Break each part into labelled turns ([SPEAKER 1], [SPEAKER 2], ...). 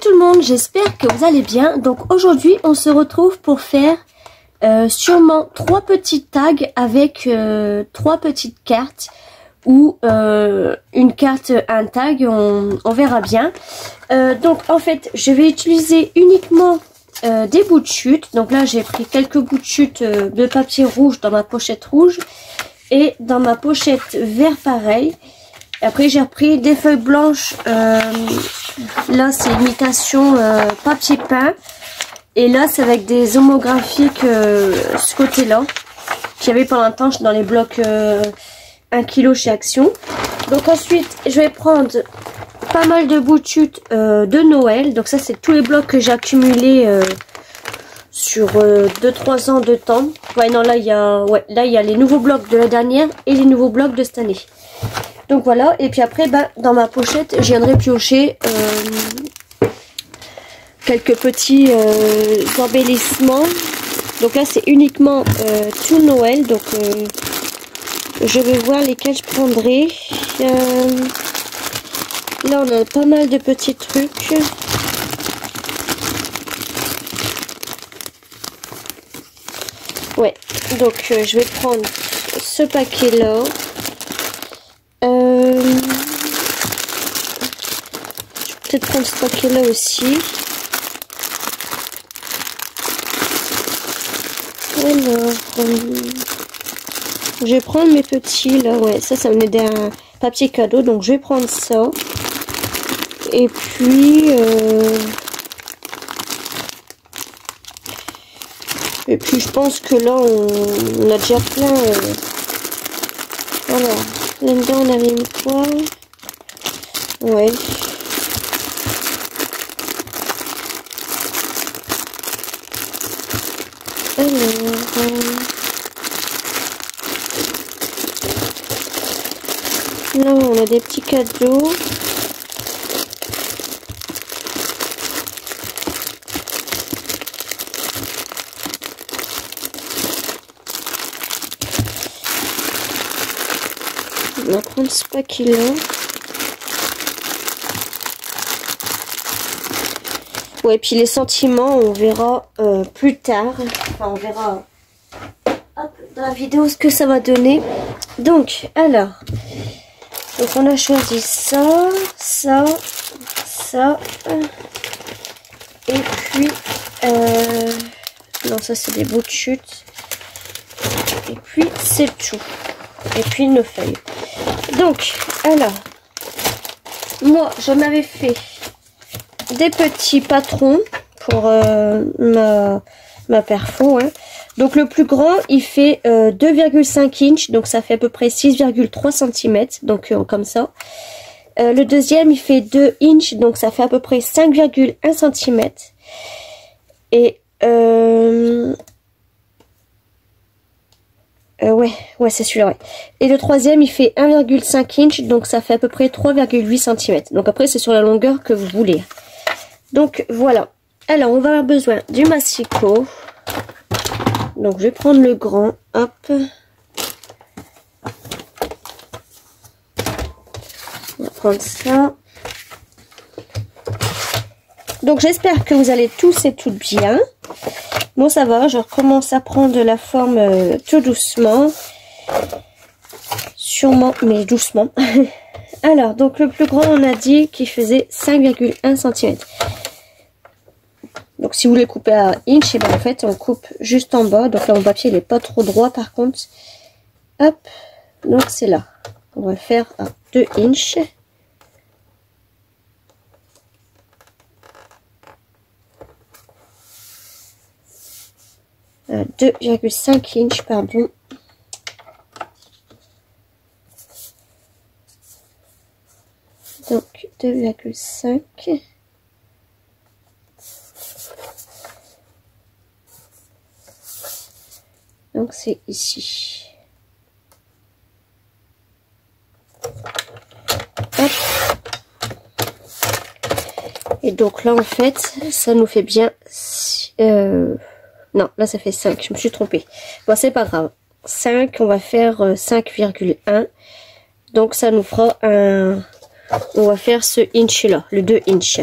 [SPEAKER 1] tout le monde, j'espère que vous allez bien. Donc aujourd'hui on se retrouve pour faire sûrement 3 petits tags avec 3 petites cartes ou une carte, un tag, on verra bien. Donc en fait je vais utiliser uniquement des bouts de chute. Donc là j'ai pris quelques bouts de chute de papier rouge dans ma pochette rouge et dans ma pochette vert pareil. Après j'ai repris des feuilles blanches, là c'est imitation papier peint. Et là c'est avec des homographiques ce côté là. J'avais pendant un temps dans les blocs 1 kg chez Action. Donc ensuite je vais prendre pas mal de bouts de chute de Noël. Donc ça c'est tous les blocs que j'ai accumulés sur 2-3 ans de temps. Ouais non là il y a les nouveaux blocs de la dernière et les nouveaux blocs de cette année. Donc voilà, et puis après, dans ma pochette, je viendrai piocher quelques petits embellissements. Donc là, c'est uniquement tout Noël. Donc je vais voir lesquels je prendrai. Là, on a pas mal de petits trucs. Ouais, donc je vais prendre ce paquet-là. Je vais peut-être prendre ce paquet là aussi. Alors, je vais prendre mes petits là, ouais, ça me aide un papier cadeau, donc je vais prendre ça. Et puis, je pense que là, on a déjà plein. Voilà. Là-dedans, on a mis quoi? Ouais. Alors... là, on a des petits cadeaux. On va prendre ce paquet-là. Ouais, puis les sentiments, on verra plus tard. Enfin, on verra dans la vidéo ce que ça va donner. Donc, alors. Donc, on a choisi ça, ça, ça. Et puis, non, ça c'est des bouts de chute. Et puis, c'est tout. Et puis, nos feuilles. Donc, alors, moi, je m'avais fait des petits patrons pour ma perfo. Hein. Donc, le plus grand, il fait 2,5 inches. Donc, ça fait à peu près 6,3 cm. Donc, comme ça. Le deuxième, il fait 2 inches. Donc, ça fait à peu près 5,1 cm. Et... ouais, c'est celui-là, ouais. Et le troisième, il fait 1,5 inch, donc ça fait à peu près 3,8 cm. Donc après, c'est sur la longueur que vous voulez. Donc voilà. Alors, on va avoir besoin du massicot. Donc, je vais prendre le grand. Hop. On va prendre ça. Donc, j'espère que vous allez tous et toutes bien. Bon, ça va, je recommence à prendre de la forme tout doucement. Sûrement, mais doucement. Alors, donc le plus grand, on a dit qu'il faisait 5,1 cm. Donc, si vous voulez couper à inch, et ben en fait, on coupe juste en bas. Donc là, mon papier, il n'est pas trop droit, par contre. Hop, donc c'est là. On va faire à 2 inches. 2,5 inches, pardon. Donc 2,5. Donc c'est ici. Hop. Et donc là en fait, ça nous fait bien... non, là ça fait 5, je me suis trompée. Bon, c'est pas grave. 5, on va faire 5,1. Donc ça nous fera un... On va faire ce inch là, le 2 inch.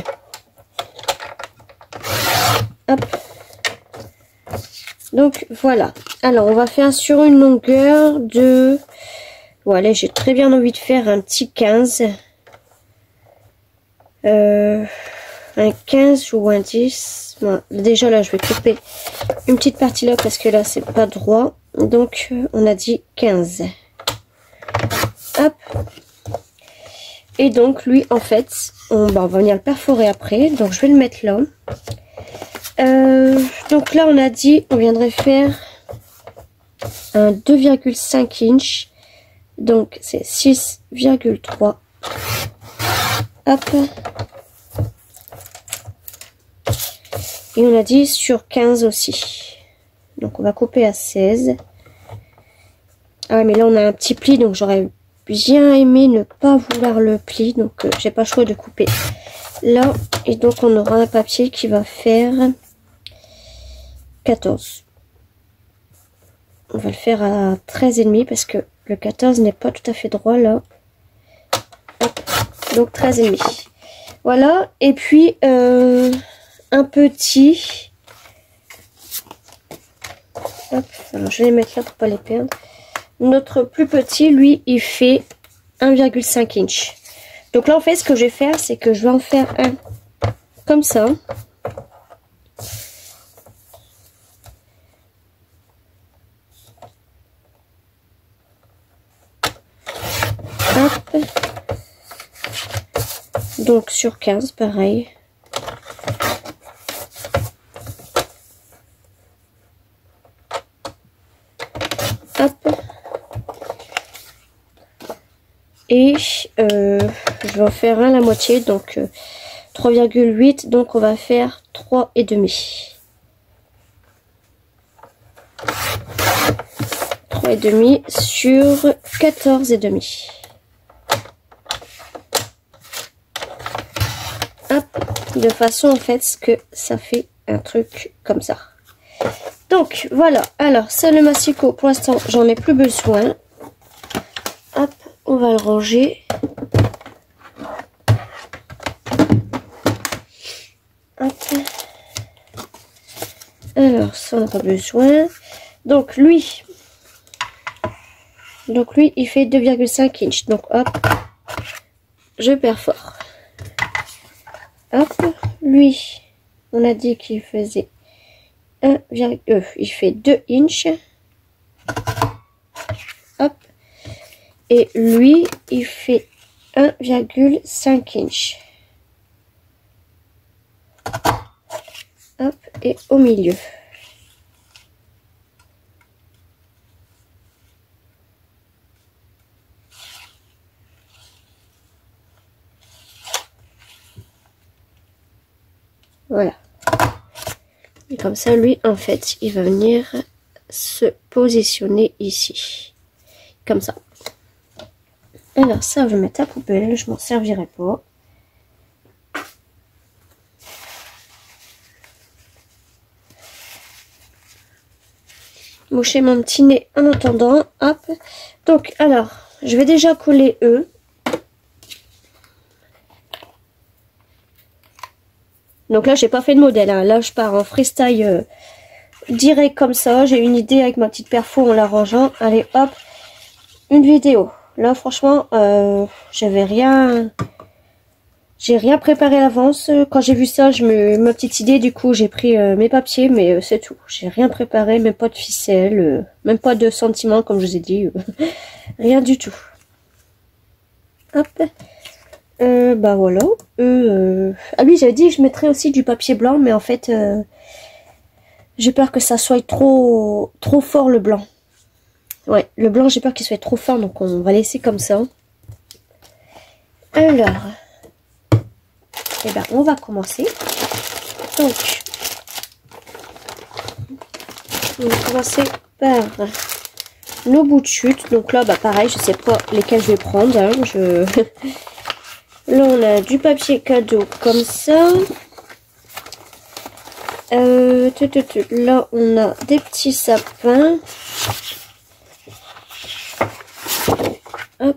[SPEAKER 1] Hop. Donc voilà. Alors on va faire sur une longueur de... Voilà, j'ai très bien envie de faire un petit 15. Un 15 ou un 10. Bon, déjà là je vais couper une petite partie là parce que là c'est pas droit. Donc on a dit 15. Hop. Et donc lui en fait on va venir le perforer après. Donc je vais le mettre là. Donc là on a dit on viendrait faire un 2,5 inch. Donc c'est 6,3. Hop. Et on a dit sur 15 aussi. Donc on va couper à 16. Ah ouais, mais là on a un petit pli, donc j'aurais bien aimé ne pas vouloir le pli. Donc j'ai pas le choix de couper là. Et donc on aura un papier qui va faire 14. On va le faire à 13,5 parce que le 14 n'est pas tout à fait droit là. Hop. Donc 13,5. Voilà. Et puis un petit. Hop. Alors je vais les mettre là pour pas les perdre. Notre plus petit, lui, il fait 1,5 inch. Donc là en fait ce que je vais faire, c'est que je vais en faire un comme ça. Hop. Donc sur 15 pareil. Hop. Et je vais en faire un la moitié, donc 3,8, donc on va faire 3,5. 3,5 sur 14,5. Hop, de façon en fait que ça fait un truc comme ça. Donc voilà, alors ça le massicot pour l'instant j'en ai plus besoin. Hop, on va le ranger. Hop. Alors ça on n'a pas besoin. Donc lui il fait 2,5 inch. Donc hop, je perfore. Hop, lui on a dit qu'il faisait 1, il fait 2 inch. Hop. Et lui, il fait 1,5 inch. Hop, et au milieu. Voilà. Et comme ça, lui, en fait, il va venir se positionner ici. Comme ça. Alors ça, je vais mettre à poubelle, je m'en servirai pas. Moucher mon petit nez en attendant. Hop. Donc, alors, je vais déjà coller eux. Donc là, j'ai pas fait de modèle. Hein. Là, je pars en freestyle direct comme ça. J'ai une idée avec ma petite perfo en l'arrangeant. Allez, hop. Une vidéo. Là, franchement, j'ai rien préparé à l'avance. Quand j'ai vu ça, ma petite idée, du coup, j'ai pris mes papiers, mais c'est tout. J'ai rien préparé, même pas de ficelle, même pas de sentiments, comme je vous ai dit. Rien du tout. Hop. Bah voilà. Ah oui, j'avais dit que je mettrais aussi du papier blanc, mais en fait, j'ai peur que ça soit trop fort le blanc. Ouais, le blanc, j'ai peur qu'il soit trop fin, donc on va laisser comme ça. Alors, eh ben, on va commencer. Donc, on va commencer par nos bouts de chute. Donc là, bah pareil, je sais pas lesquels je vais prendre. Hein, Là, on a du papier cadeau comme ça. Là, on a des petits sapins.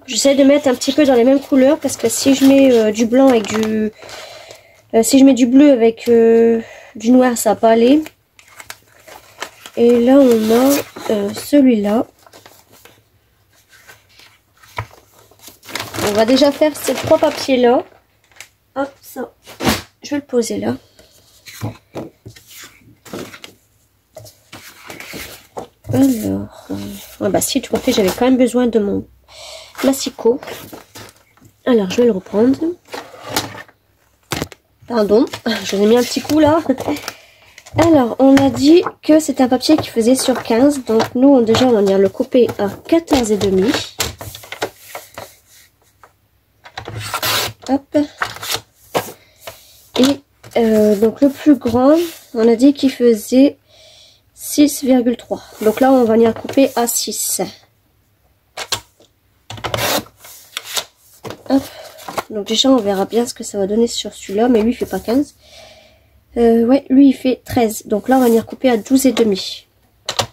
[SPEAKER 1] J'essaie de mettre un petit peu dans les mêmes couleurs parce que si je mets du blanc avec si je mets du bleu avec du noir ça n'a pas allé. Et là on a celui-là. On va déjà faire ces 3 papiers là. Hop, ça. Je vais le poser là. Alors, bah si, tout à fait, j'avais quand même besoin de mon massicot. Alors, je vais le reprendre. Pardon, je l'ai mis un petit coup là. Alors, on a dit que c'est un papier qui faisait sur 15. Donc, nous, déjà, on va venir le couper à 14,5. Hop. Et donc, le plus grand, on a dit qu'il faisait 6,3. Donc là, on va venir couper à 6. Hop. Donc déjà, on verra bien ce que ça va donner sur celui-là. Mais lui, il fait pas 15. Ouais, lui, il fait 13. Donc là, on va venir couper à 12,5.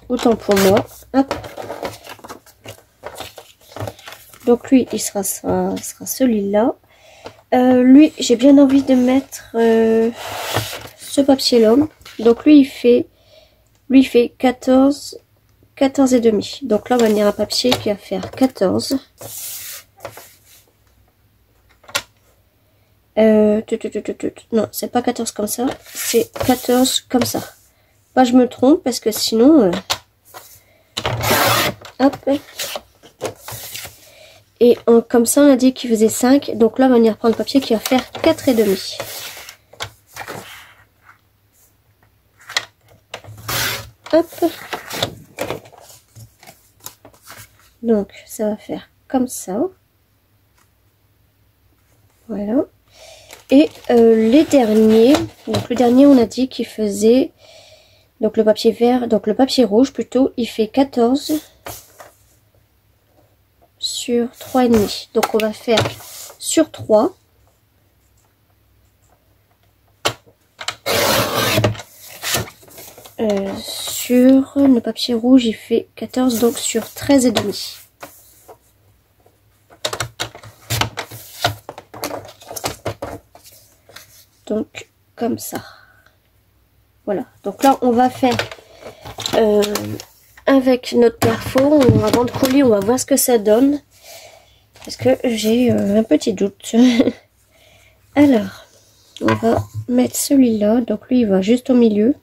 [SPEAKER 1] Autant pour moi. Hop. Donc lui, il sera celui-là. Lui, j'ai bien envie de mettre ce papier-là. Donc lui, il fait 14 et demi. Donc là, on va venir un papier qui va faire 14. Non, c'est pas 14 comme ça, c'est 14 comme ça. Pas je me trompe parce que sinon... hop. Et comme ça, on a dit qu'il faisait 5. Donc là, on va venir prendre le papier qui va faire 4 et demi. Hop. Donc, ça va faire comme ça. Voilà. Et les derniers, donc le dernier, on a dit qu'il faisait, donc le papier vert, donc le papier rouge plutôt, il fait 14 sur 3,5. Donc on va faire sur 3. Sur le papier rouge, il fait 14, donc sur 13,5. Donc, comme ça. Voilà. Donc là, on va faire avec notre perfo. Avant de coller, on va voir ce que ça donne. Parce que j'ai un petit doute. Alors, on va mettre celui-là. Donc lui, il va juste au milieu.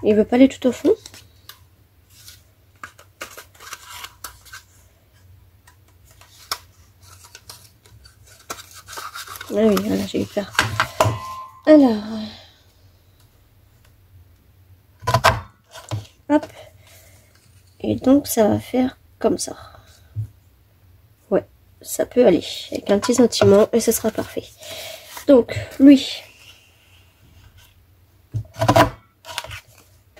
[SPEAKER 1] Il veut pas aller tout au fond. Ah oui, voilà, j'ai eu peur. Alors, hop. Et donc, ça va faire comme ça. Ouais, ça peut aller. Avec un petit sentiment et ce sera parfait. Donc, lui.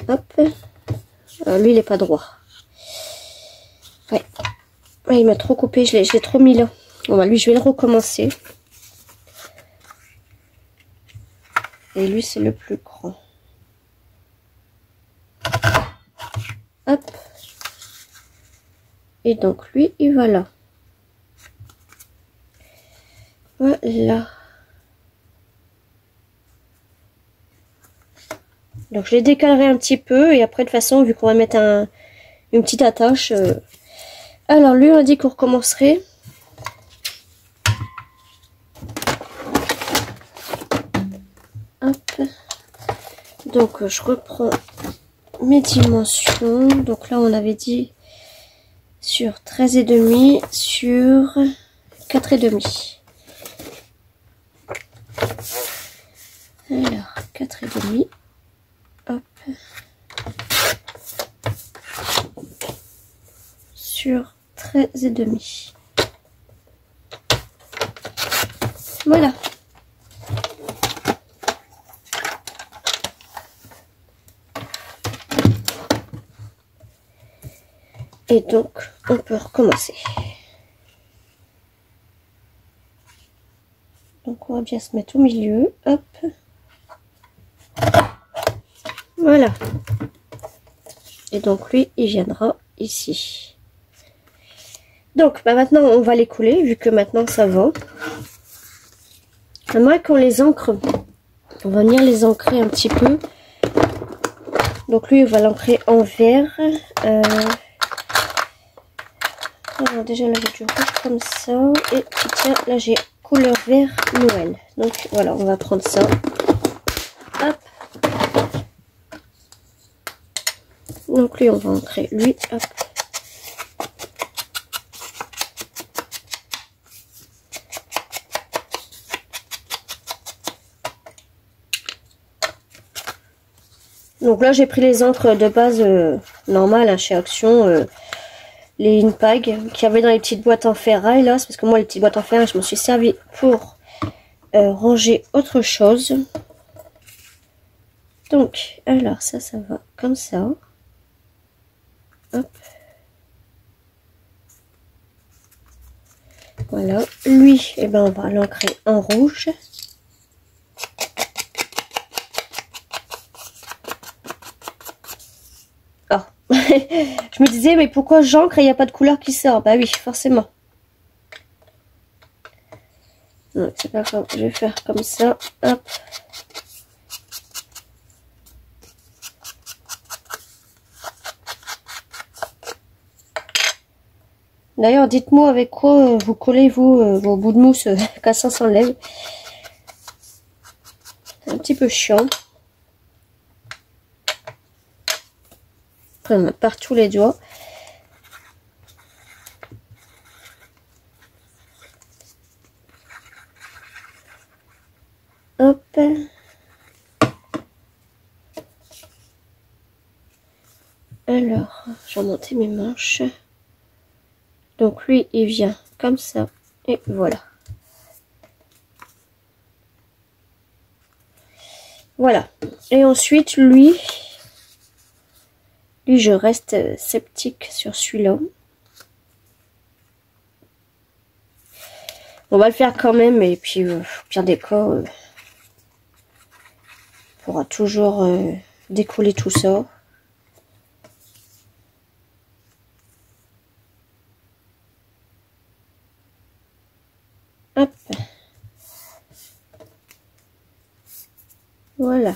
[SPEAKER 1] Hop. Alors, lui, il n'est pas droit. Ouais. Ouais, il m'a trop coupé, je l'ai trop mis là. Bon, bah, lui, je vais le recommencer. Et lui, c'est le plus grand. Hop. Et donc, lui, il va là. Voilà. Donc, je les décalerai un petit peu. Et après, de toute façon, vu qu'on va mettre une petite attache. Alors, lui, on a dit qu'on recommencerait. Hop. Donc, je reprends mes dimensions. Donc là, on avait dit sur 13,5, sur 4,5. Alors, 4,5. Hop. Sur 13,5. Voilà. Et donc, on peut recommencer. Donc, on va bien se mettre au milieu. Hop. Voilà. Et donc, lui, il viendra ici. Donc, bah maintenant, on va les coller, vu que maintenant, ça va. Moi, qu'on les ancre, on va venir les ancrer un petit peu. Donc lui, on va l'ancrer en vert. Alors déjà là, j'ai du rouge comme ça. Et puis tiens, là j'ai couleur vert Noël. Donc voilà, on va prendre ça. Hop. Donc lui, on va ancrer lui. Hop. Donc là, j'ai pris les encres de base normales hein, chez Action, les Inpag qu'il y avait dans les petites boîtes en ferraille. Là, c'est parce que moi, les petites boîtes en ferraille, je me suis servi pour ranger autre chose. Donc, alors ça va comme ça. Hop. Voilà. Lui, eh ben, on va l'ancrer en rouge. Je me disais, mais pourquoi j'encre et il n'y a pas de couleur qui sort? Bah oui, forcément. Donc, c'est pas grave, je vais faire comme ça. Hop. D'ailleurs, dites-moi avec quoi vous collez, vous, vos bouts de mousse quand ça s'enlève. C'est un petit peu chiant. Après, on met partout les doigts. Hop. Alors, je vais remonter mes manches. Donc lui, il vient comme ça. Et voilà. Voilà. Et ensuite, lui, je reste sceptique sur celui-là. On va le faire quand même. Et puis, pire des cas, on pourra toujours décoller tout ça. Hop. Voilà.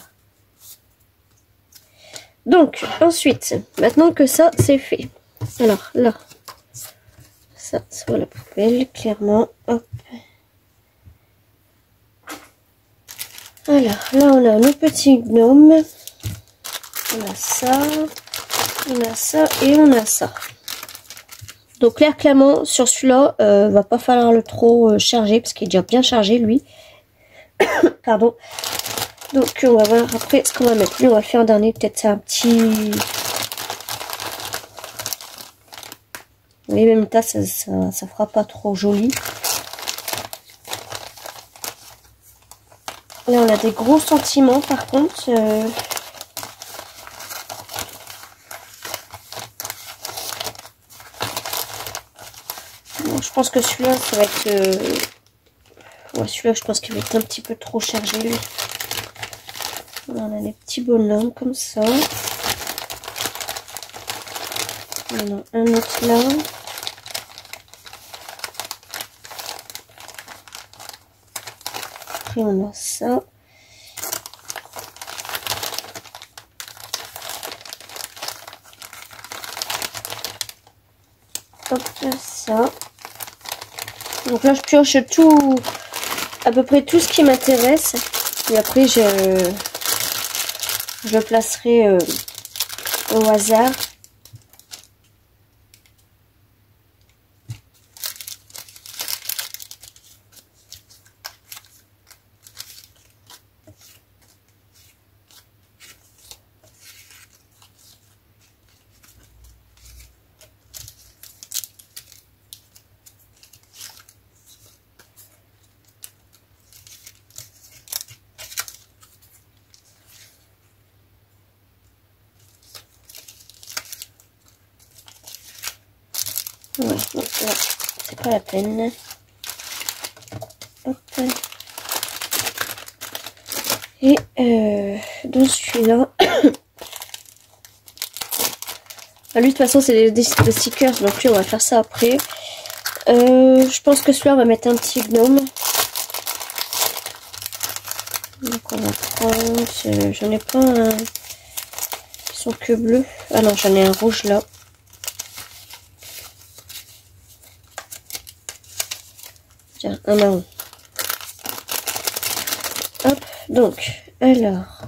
[SPEAKER 1] Donc, ensuite, maintenant que ça, c'est fait. Alors, là, ça va la poubelle, clairement. Hop. Alors, là, on a nos petits gnomes. On a ça et on a ça. Donc, clairement, sur celui-là, va pas falloir le trop charger, parce qu'il est déjà bien chargé, lui. Pardon. Donc, on va voir après ce qu'on va mettre. Lui, on va le faire en dernier. Peut-être c'est un petit... Oui, même tas, ça fera pas trop joli. Là, on a des gros sentiments, par contre. Bon, je pense que celui-là, ça va être... Ouais, celui-là, je pense qu'il va être un petit peu trop chargé, lui. On a des petits bonhommes comme ça. On a un autre là. Après on a ça. Hop, ça. Donc là je pioche tout, à peu près tout ce qui m'intéresse. Et après je placerai au hasard. Ouais, c'est pas la peine. Hop. Et dans celui-là, lui de toute façon c'est des stickers, donc lui on va faire ça après. Je pense que celui-là on va mettre un petit gnome. Donc on va prendre, j'en ai pas un, ils sont que bleus. Ah non, j'en ai un rouge là. Tiens, un marron. Hop, donc, alors,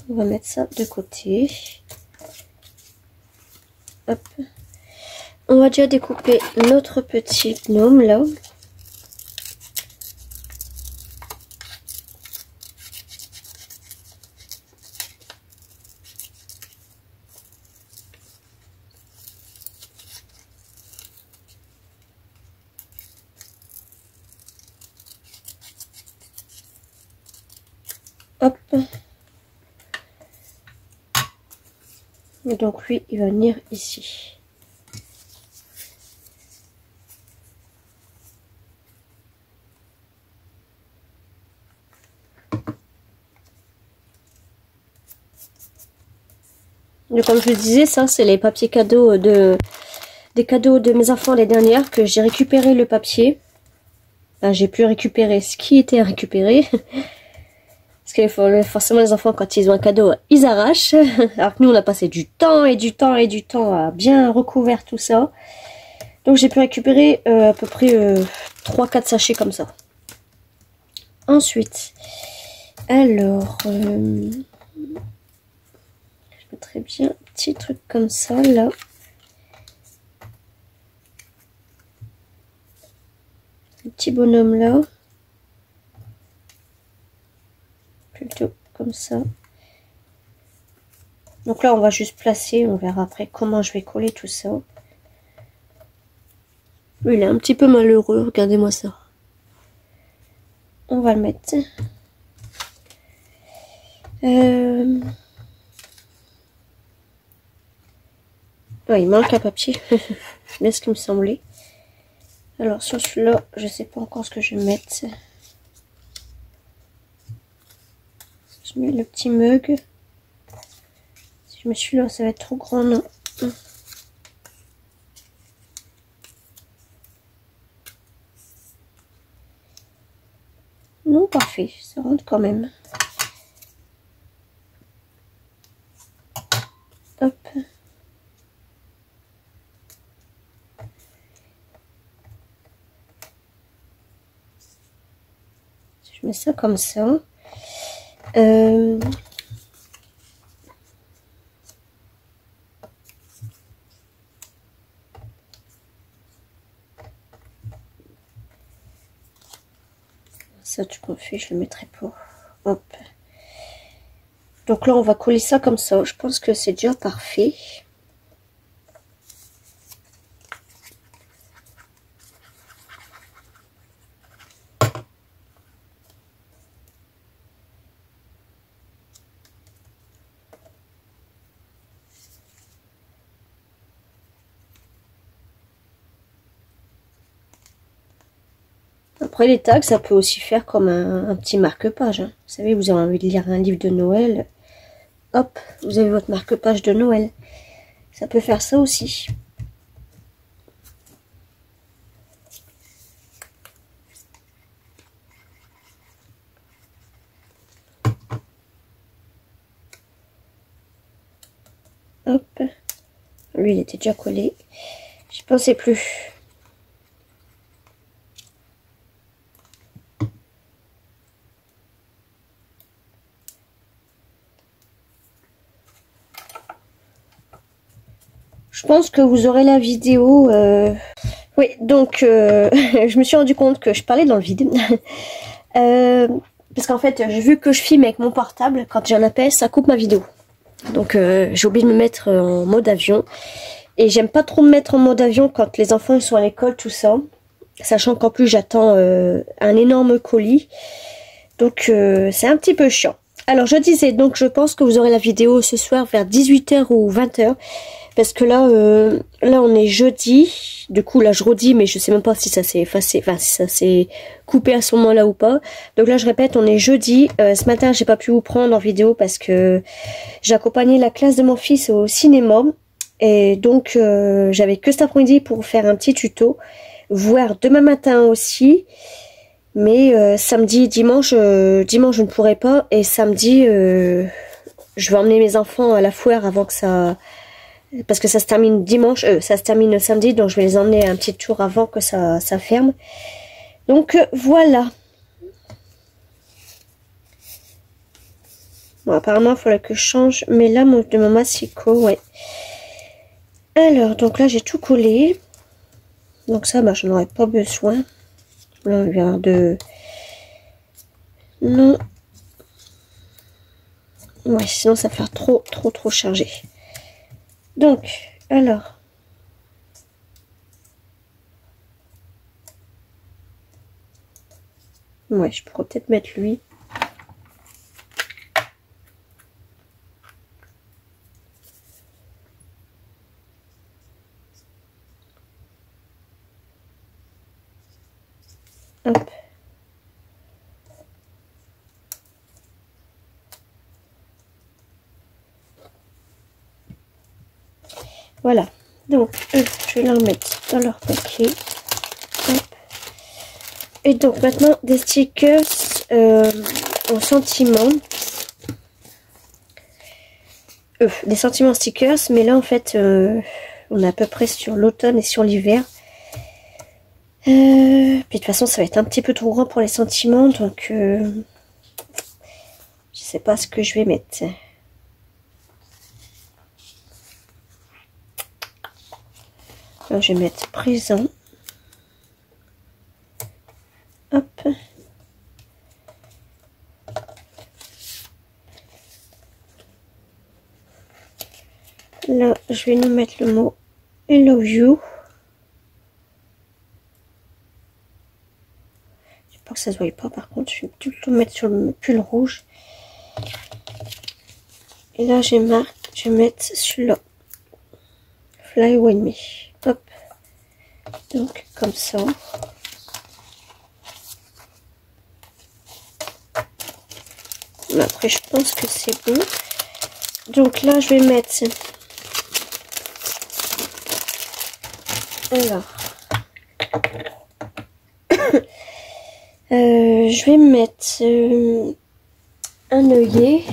[SPEAKER 1] on va mettre ça de côté. Hop. On va déjà découper notre petit gnome là. Hop. Et donc lui, il va venir ici. Donc, comme je le disais, ça c'est les papiers cadeaux des cadeaux de mes enfants les dernières que j'ai récupéré le papier. Enfin, j'ai pu récupérer ce qui était à récupérer. Parce que forcément les enfants quand ils ont un cadeau, ils arrachent. Alors que nous on a passé du temps et du temps et du temps à bien recouvrir tout ça. Donc j'ai pu récupérer à peu près 3-4 sachets comme ça. Ensuite, alors, je mettrais bien un petit truc comme ça là. Un petit bonhomme là. Plutôt comme ça. Donc là on va juste placer, on verra après comment je vais coller tout ça. Lui, il est un petit peu malheureux, regardez-moi ça. On va le mettre. Ouais, il manque un papier. Bien ce qui me semblait. Alors sur celui-là, je sais pas encore ce que je vais mettre. Je mets le petit mug. Si je mets celui-là, ça va être trop grand, non? Non, parfait, ça rentre quand même. Hop. Je mets ça comme ça. Ça, tu confies, je le mettrai pour. Hop. Donc là, on va coller ça comme ça. Je pense que c'est déjà parfait. Après les tags, ça peut aussi faire comme un petit marque-page. Hein. Vous savez, vous avez envie de lire un livre de Noël. Hop, vous avez votre marque-page de Noël. Ça peut faire ça aussi. Hop. Lui, il était déjà collé. J'y pensais plus. Je pense que vous aurez la vidéo. Oui, donc je me suis rendu compte que je parlais dans le vide. Parce qu'en fait, j'ai vu que je filme avec mon portable. Quand j'ai un appel, ça coupe ma vidéo. Donc j'ai oublié de me mettre en mode avion. Et j'aime pas trop me mettre en mode avion quand les enfants ils sont à l'école, tout ça. Sachant qu'en plus j'attends un énorme colis. Donc c'est un petit peu chiant. Alors je disais, donc je pense que vous aurez la vidéo ce soir vers 18 h ou 20 h. Parce que là, là on est jeudi. Du coup là je redis, mais je sais même pas si ça s'est effacé, enfin si ça s'est coupé à ce moment-là ou pas. Donc là je répète, on est jeudi. Ce matin j'ai pas pu vous prendre en vidéo parce que j'ai accompagné la classe de mon fils au cinéma. Et donc j'avais que cet après-midi pour faire un petit tuto. Voir demain matin aussi. Mais samedi, dimanche, dimanche je ne pourrai pas. Et samedi, je vais emmener mes enfants à la foire avant que ça... Parce que ça se termine dimanche, ça se termine samedi. Donc je vais les emmener un petit tour avant que ça ferme. Donc voilà. Bon, apparemment il faudrait que je change. Mais là, de mon massicot, ouais. Alors, donc là j'ai tout collé. Donc ça, bah, je n'en aurais pas besoin. Là, on vient de... Non. Ouais, sinon ça va faire trop chargé. Donc, alors. Ouais, je pourrais peut-être mettre lui. Hop. Voilà. Donc, je vais leur mettre dans leur paquet. Hop. Et donc, maintenant, des stickers en sentiments. Des sentiments stickers. Mais là, en fait, on est à peu près sur l'automne et sur l'hiver. Puis de toute façon, ça va être un petit peu trop grand pour les sentiments. Donc, je sais pas ce que je vais mettre. Alors, je vais mettre présent. Hop. Là, je vais nous mettre le mot I love you. J'espère que ça se voit pas. Par contre, je vais tout le mettre sur le pull rouge. Et là, je vais mettre celui-là. Fly with me. Hop. Donc, comme ça. Après, je pense que c'est bon. Donc là, je vais mettre... Alors... je vais mettre un œillet.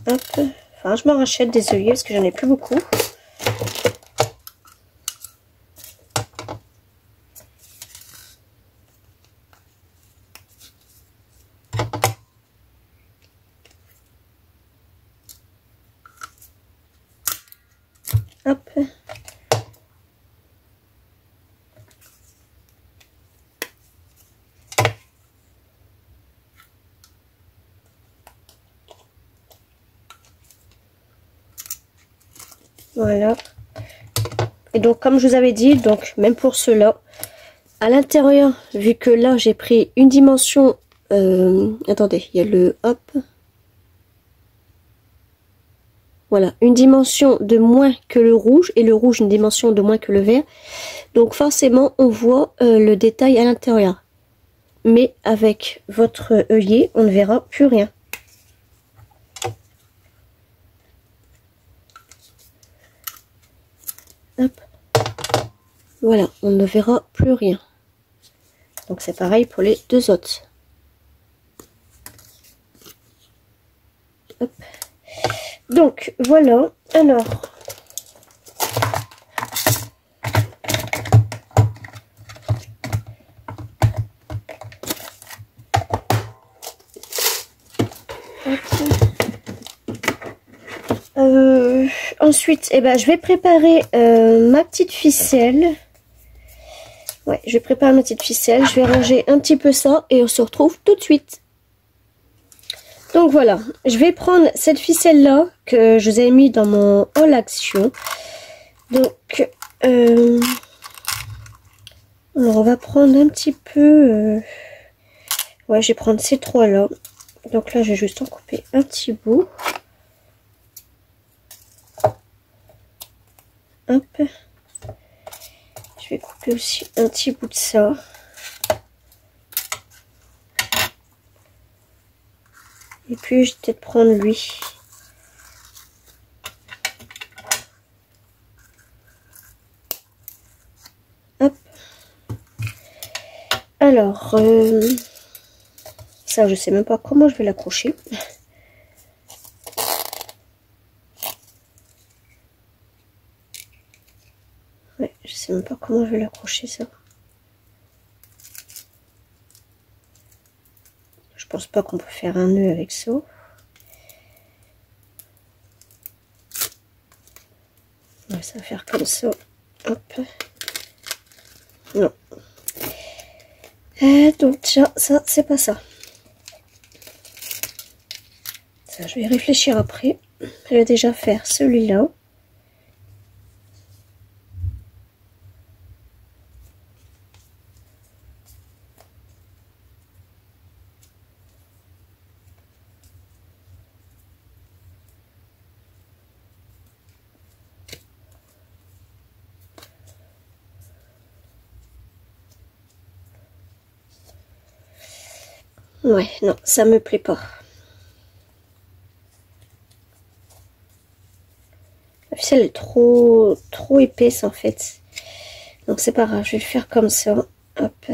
[SPEAKER 1] Hop. Enfin, je me rachète des œillets parce que j'en ai plus beaucoup. Hop. Voilà. Et donc, comme je vous avais dit, donc même pour cela, à l'intérieur, vu que là j'ai pris une dimension, attendez, il y a le hop. Voilà, une dimension de moins que le rouge et le rouge une dimension de moins que le vert. Donc forcément, on voit le détail à l'intérieur. Mais avec votre œillet, on ne verra plus rien. Hop. Voilà, on ne verra plus rien. Donc c'est pareil pour les deux autres. Hop. Donc voilà, alors ensuite, eh ben, je vais préparer ma petite ficelle. Ouais, je vais préparer ma petite ficelle. Je vais ranger un petit peu ça et on se retrouve tout de suite. Donc voilà, je vais prendre cette ficelle là que je vous ai mis dans mon haul action. Donc, alors on va prendre un petit peu. Ouais, je vais prendre ces trois là. Donc là, je vais juste en couper un petit bout. Hop. Je vais couper aussi un petit bout de ça. Et puis je vais peut-être prendre lui. Hop. Alors, ça je sais même pas comment je vais l'accrocher. Ouais, je sais même pas comment je vais l'accrocher ça. Je pense pas qu'on peut faire un nœud avec ça. Ouais, ça va faire comme ça. Hop. Non. Donc tiens, ça c'est pas ça. Ça, je vais y réfléchir après. Je vais déjà faire celui-là. Ouais, non, ça me plaît pas. La ficelle est trop épaisse en fait. Donc c'est pas grave, je vais le faire comme ça. Hop.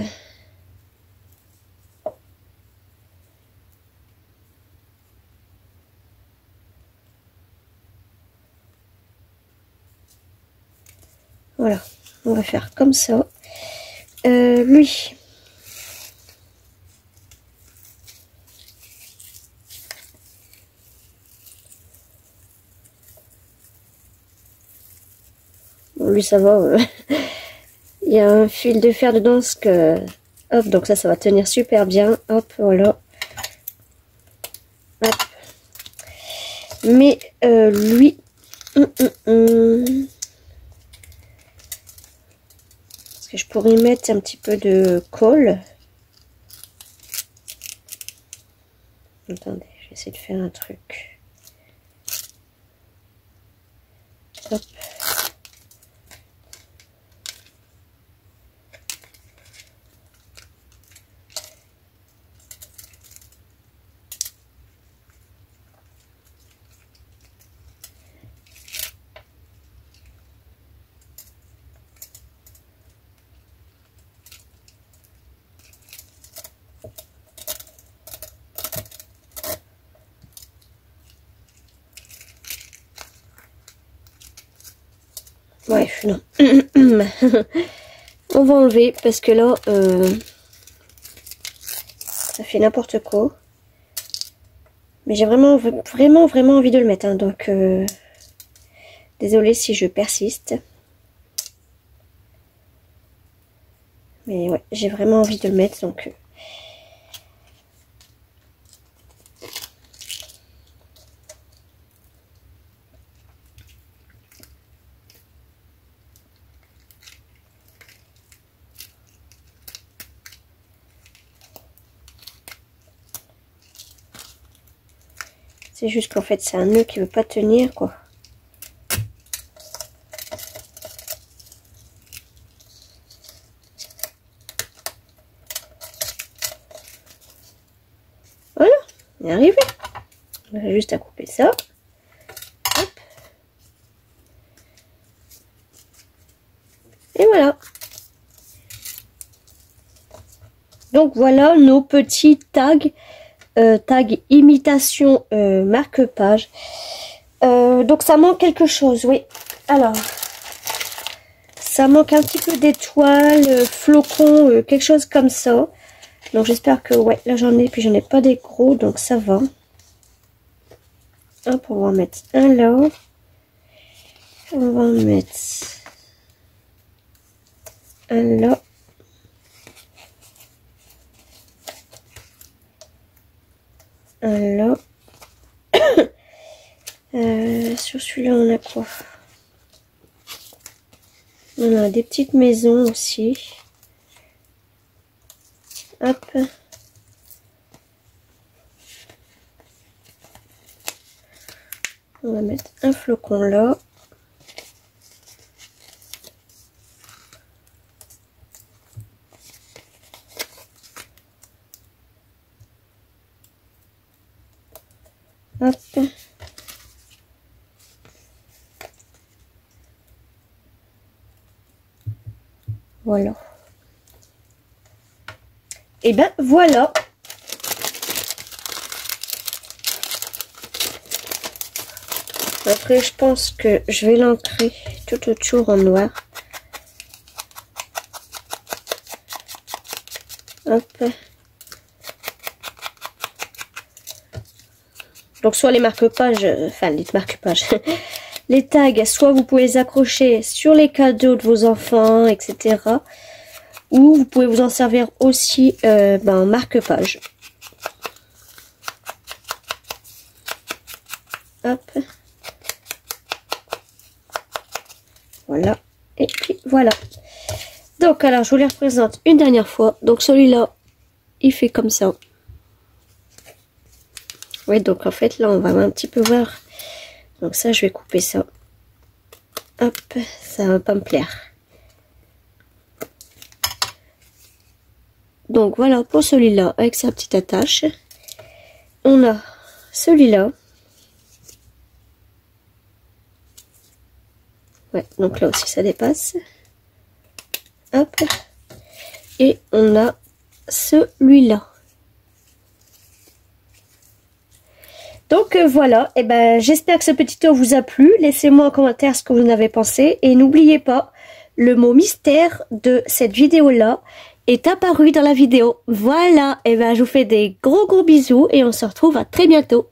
[SPEAKER 1] Voilà, on va faire comme ça. Lui. Bon, lui ça va. Il y a un fil de fer dedans, ce que... Hop, donc ça va tenir super bien. Hop, voilà. Hop. Mais lui... Parce que je pourrais y mettre un petit peu de colle. Attendez, je vais essayer de faire un truc. Hop. Bref, non. On va enlever parce que là, ça fait n'importe quoi. Mais j'ai vraiment envie de le mettre. Hein, donc, désolée si je persiste. Mais ouais, j'ai vraiment envie de le mettre. Donc, c'est juste qu'en fait, c'est un nœud qui veut pas tenir, quoi. Voilà, on est arrivé. On a juste à couper ça. Hop. Et voilà. Donc voilà nos petits tags. Tag imitation marque-page. Donc ça manque quelque chose, oui. Alors, ça manque un petit peu d'étoiles, flocons, quelque chose comme ça. Donc j'espère que, ouais, là j'en ai, puis j'en ai pas des gros, donc ça va. Hop, on va en mettre un là. On va en mettre un là. Un là. Sur celui-là, on a quoi? On a des petites maisons aussi. Hop. On va mettre un flocon là. Hop. Voilà. Et ben voilà. Après, je pense que je vais l'ancrer tout autour en noir. Hop. Donc soit les marque-pages, enfin les marque-pages, les tags, soit vous pouvez les accrocher sur les cadeaux de vos enfants, etc. Ou vous pouvez vous en servir aussi en marque-page. Hop. Voilà. Et puis voilà. Donc alors je vous les représente une dernière fois. Donc celui-là, il fait comme ça. Oui, donc en fait là on va un petit peu voir. Donc ça je vais couper ça. Hop, ça va pas me plaire. Donc voilà pour celui-là avec sa petite attache. On a celui-là. Ouais, donc là aussi ça dépasse. Hop. Et on a celui-là. Donc voilà, et ben j'espère que ce petit tour vous a plu. Laissez-moi en commentaire ce que vous en avez pensé. Et n'oubliez pas, le mot mystère de cette vidéo-là est apparu dans la vidéo. Voilà, et ben je vous fais des gros bisous et on se retrouve à très bientôt.